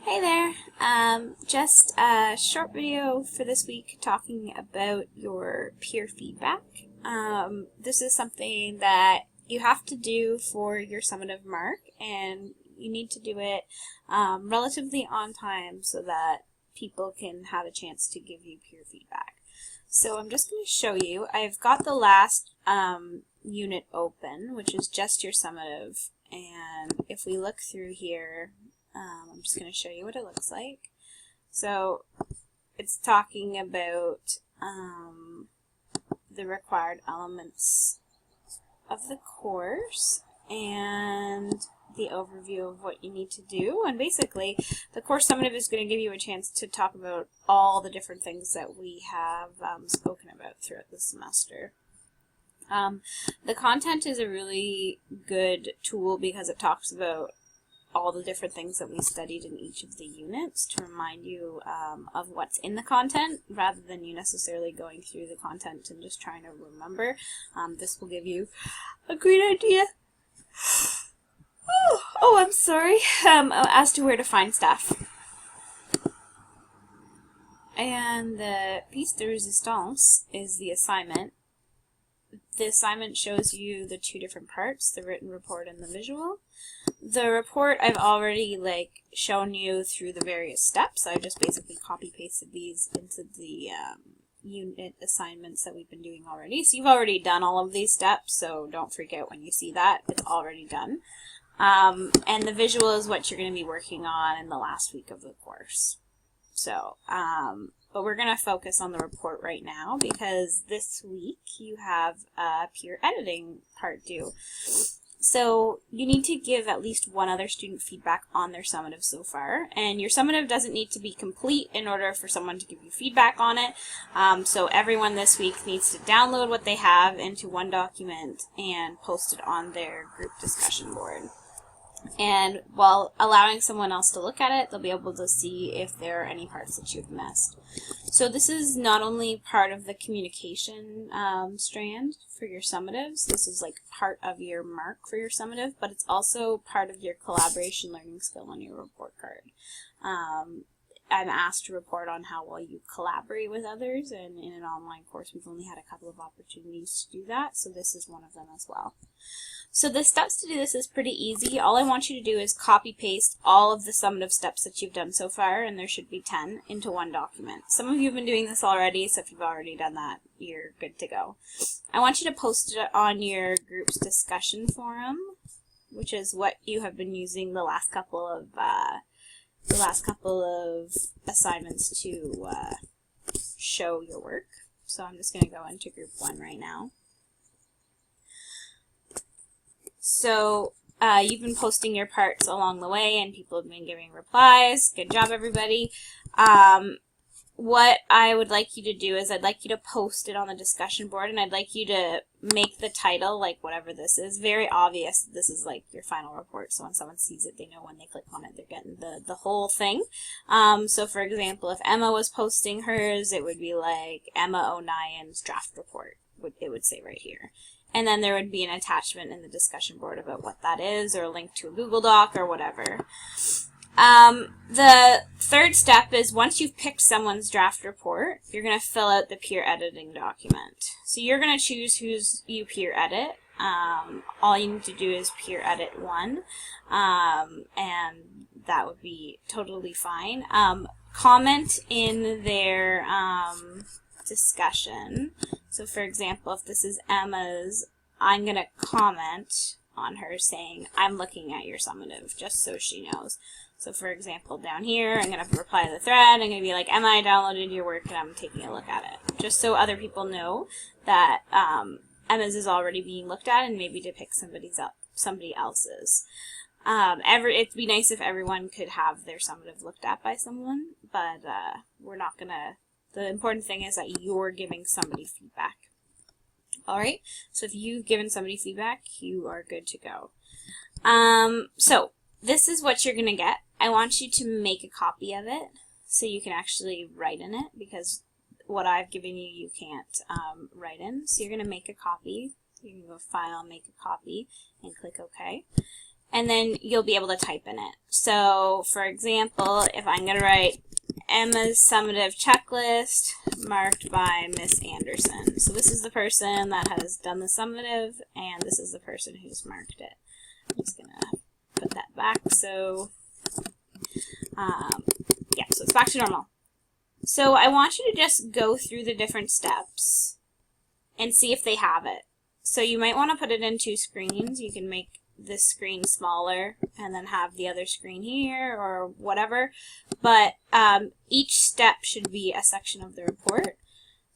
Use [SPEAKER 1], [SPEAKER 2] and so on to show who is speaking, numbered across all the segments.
[SPEAKER 1] Hey there, just a short video for this week talking about your peer feedback. This is something that you have to do for your summative mark, and you need to do it relatively on time so that people can have a chance to give you peer feedback. So I'm just going to show you. I've got the last unit open, which is just your summative, and if we look through here, I'm just going to show you what it looks like. So it's talking about the required elements of the course and the overview of what you need to do. And basically, the course summative is going to give you a chance to talk about all the different things that we have spoken about throughout the semester. The content is a really good tool because it talks about all the different things that we studied in each of the units to remind you of what's in the content rather than you necessarily going through the content and just trying to remember. This will give you a great idea. Oh, I'm sorry. As to where to find stuff. And the piece de resistance is the assignment. The assignment shows you the two different parts, the written report and the visual. The report I've already shown you through the various steps. I just basically copy pasted these into the unit assignments that we've been doing already. So you've already done all of these steps, so don't freak out when you see that. It's already done. And the visual is what you're going to be working on in the last week of the course. So, but we're going to focus on the report right now because this week you have a peer editing part due. So you need to give at least one other student feedback on their summative so far, and your summative doesn't need to be complete in order for someone to give you feedback on it. So everyone this week needs to download what they have into one document and post it on their group discussion board. And while allowing someone else to look at it, they'll be able to see if there are any parts that you've missed. So this is not only part of the communication strand for your summatives, this is like part of your mark for your summative, but it's also part of your collaboration learning skill on your report card. I'm asked to report on how well you collaborate with others, and in an online course we've only had a couple of opportunities to do that, so this is one of them as well. So the steps to do this is pretty easy. All I want you to do is copy paste all of the summative steps that you've done so far, and there should be 10, into one document. Some of you have been doing this already, so if you've already done that, you're good to go. I want you to post it on your group's discussion forum, which is what you have been using the last couple of assignments to show your work. So I'm just going to go into group 1 right now. So you've been posting your parts along the way and people have been giving replies. Good job, everybody. What I would like you to do is I'd like you to post it on the discussion board, and I'd like you to make the title, like whatever this is, very obvious that this is like your final report, so when someone sees it, they know when they click on it, they're getting the whole thing. So for example, if Emma was posting hers, it would be like Emma O'Nien's draft report, it would say right here. And then there would be an attachment in the discussion board about what that is, or a link to a Google Doc or whatever. The third step is once you've picked someone's draft report, you're going to fill out the peer editing document. So you're going to choose who's you peer edit. All you need to do is peer edit one, and that would be totally fine. Comment in their discussion. So for example, if this is Emma's, I'm going to comment on her saying, I'm looking at your summative, just so she knows. So for example, down here, I'm going to reply to the thread. I'm going to be like, Emma, I downloaded your work and I'm taking a look at it. Just so other people know that Emma's is already being looked at and maybe to pick somebody else's. It'd be nice if everyone could have their summative looked at by someone, but we're not going to. The important thing is that you're giving somebody feedback. Alright, so if you've given somebody feedback, you are good to go. So this is what you're going to get. I want you to make a copy of it so you can actually write in it, because what I've given you, you can't write in. So you're going to make a copy. You can go File, Make a Copy, and click OK. and then you'll be able to type in it. So, for example, if I'm going to write Emma's summative checklist marked by Miss Anderson. So this is the person that has done the summative, and this is the person who's marked it. I'm just going to put that back. So, yeah, so it's back to normal. So I want you to just go through the different steps and see if they have it. So you might want to put it in 2 screens. You can make this screen smaller and then have the other screen here or whatever. But each step should be a section of the report.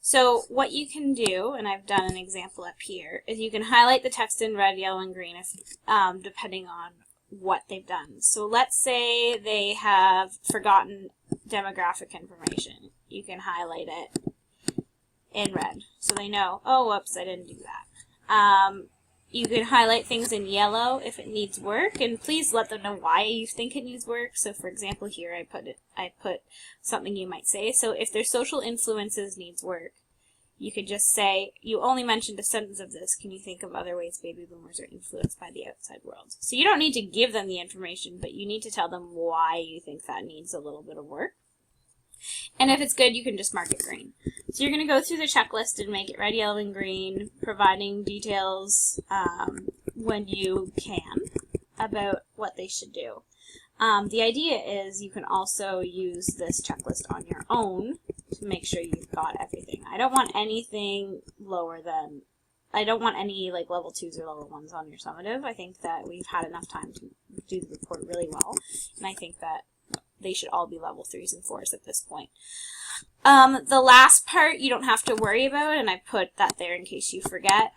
[SPEAKER 1] So what you can do, and I've done an example up here, is you can highlight the text in red, yellow, and green if, depending on what they've done. So let's say they have forgotten demographic information. You can highlight it in red so they know, oh, whoops, I didn't do that. You can highlight things in yellow if it needs work, and please let them know why you think it needs work. So for example here I put something you might say. So if their social influences needs work, you could just say, you only mentioned a sentence of this. Can you think of other ways baby boomers are influenced by the outside world? So you don't need to give them the information, but you need to tell them why you think that needs a little bit of work. And if it's good, you can just mark it green. So you're going to go through the checklist and make it red, yellow, and green, providing details when you can about what they should do. The idea is you can also use this checklist on your own to make sure you've got everything. I don't want anything lower than, I don't want any like level 2s or level 1s on your summative. I think that we've had enough time to do the report really well, and I think that they should all be level 3s and 4s at this point. The last part you don't have to worry about, and I put that there in case you forget.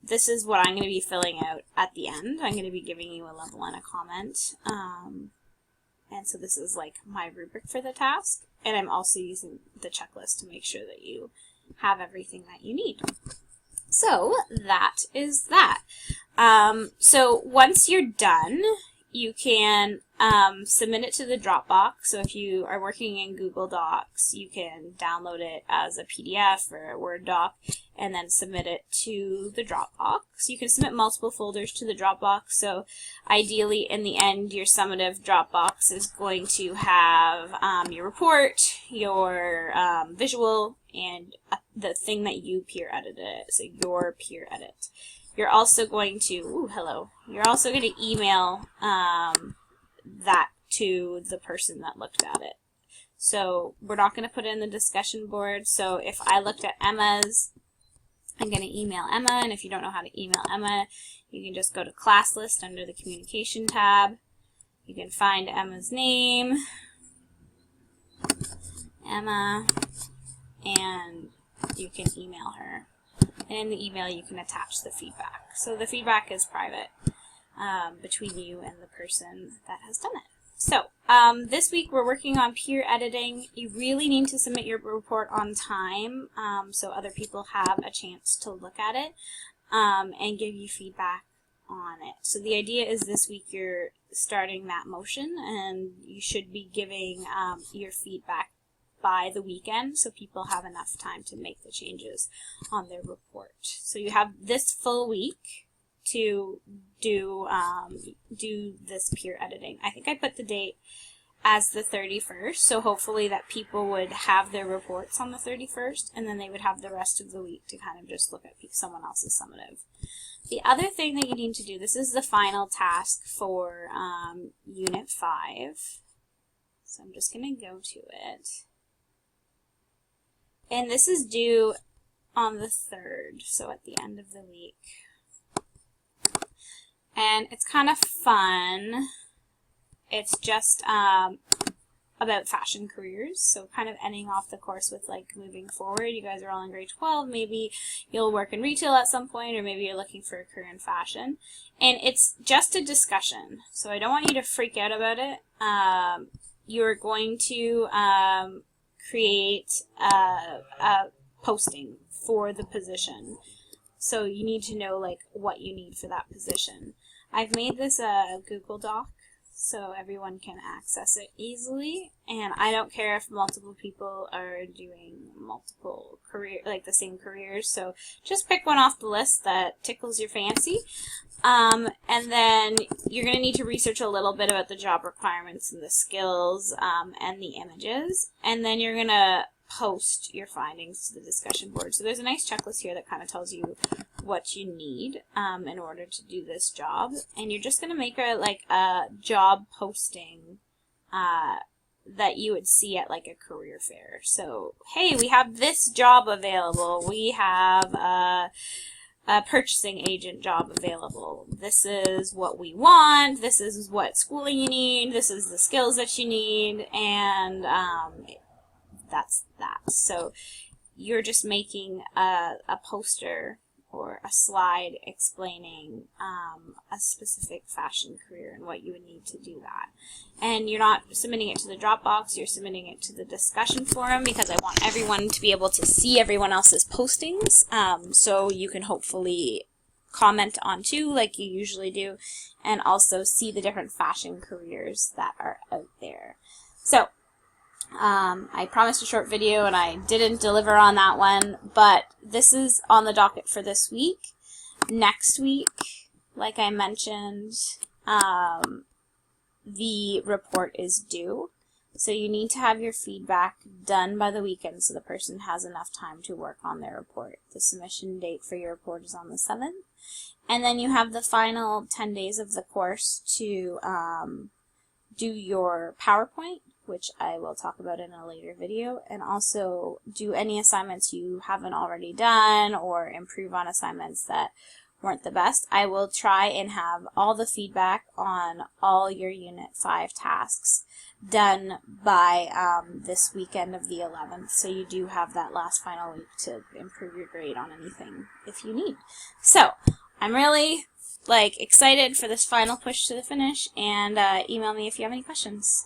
[SPEAKER 1] This is what I'm going to be filling out at the end. I'm going to be giving you a level and a comment. And so this is like my rubric for the task. And I'm also using the checklist to make sure that you have everything that you need. So that is that. So once you're done, you can submit it to the Dropbox. So if you are working in Google Docs, you can download it as a PDF or a Word doc and then submit it to the Dropbox. You can submit multiple folders to the Dropbox. So ideally, in the end, your summative Dropbox is going to have your report, your visual, and the thing that you peer edited. So your peer edit. You're also going to, you're also going to email that to the person that looked at it. So we're not going to put it in the discussion board. So if I looked at Emma's, I'm going to email Emma, and if you don't know how to email Emma, you can just go to class list under the communication tab. You can find Emma's name, Emma, and you can email her. And in the email, you can attach the feedback. So the feedback is private between you and the person that has done it. So this week, we're working on peer editing. You really need to submit your report on time so other people have a chance to look at it and give you feedback on it. So the idea is this week you're starting that motion, and you should be giving your feedback by the weekend so people have enough time to make the changes on their report. So you have this full week to do this peer editing. I think I put the date as the 31st, so hopefully that people would have their reports on the 31st, and then they would have the rest of the week to kind of just look at someone else's summative. The other thing that you need to do, this is the final task for Unit 5, so I'm just going to go to it. And this is due on the 3rd, so at the end of the week. And it's kind of fun. It's just about fashion careers, so kind of ending off the course with like moving forward. You guys are all in grade 12, maybe you'll work in retail at some point, or maybe you're looking for a career in fashion. And it's just a discussion, so I don't want you to freak out about it. You're going to create a posting for the position. So you need to know like what you need for that position. I've made this a Google Doc, so everyone can access it easily. And I don't care if multiple people are doing multiple the same careers, so just pick one off the list that tickles your fancy. And then you're going to need to research a little bit about the job requirements and the skills and the images, and then you're going to post your findings to the discussion board. So there's a nice checklist here that kind of tells you what you need in order to do this job, and you're just going to make a job posting that you would see at like a career fair. So, hey, we have this job available. We have a purchasing agent job available. This is what we want. This is what schooling you need. This is the skills that you need, and that's that. So you're just making a poster or a slide explaining a specific fashion career and what you would need to do that. And you're not submitting it to the Dropbox, you're submitting it to the discussion forum, because I want everyone to be able to see everyone else's postings, so you can hopefully comment on too, like you usually do, and also see the different fashion careers that are out there. So I promised a short video and I didn't deliver on that one, but this is on the docket for this week. Next week, like I mentioned, the report is due. So you need to have your feedback done by the weekend so the person has enough time to work on their report. The submission date for your report is on the 7th. And then you have the final 10 days of the course to do your PowerPoint, which I will talk about in a later video, and also do any assignments you haven't already done or improve on assignments that weren't the best. I will try and have all the feedback on all your Unit 5 tasks done by this weekend of the 11th, so you do have that last final week to improve your grade on anything if you need. So I'm really excited for this final push to the finish, and email me if you have any questions.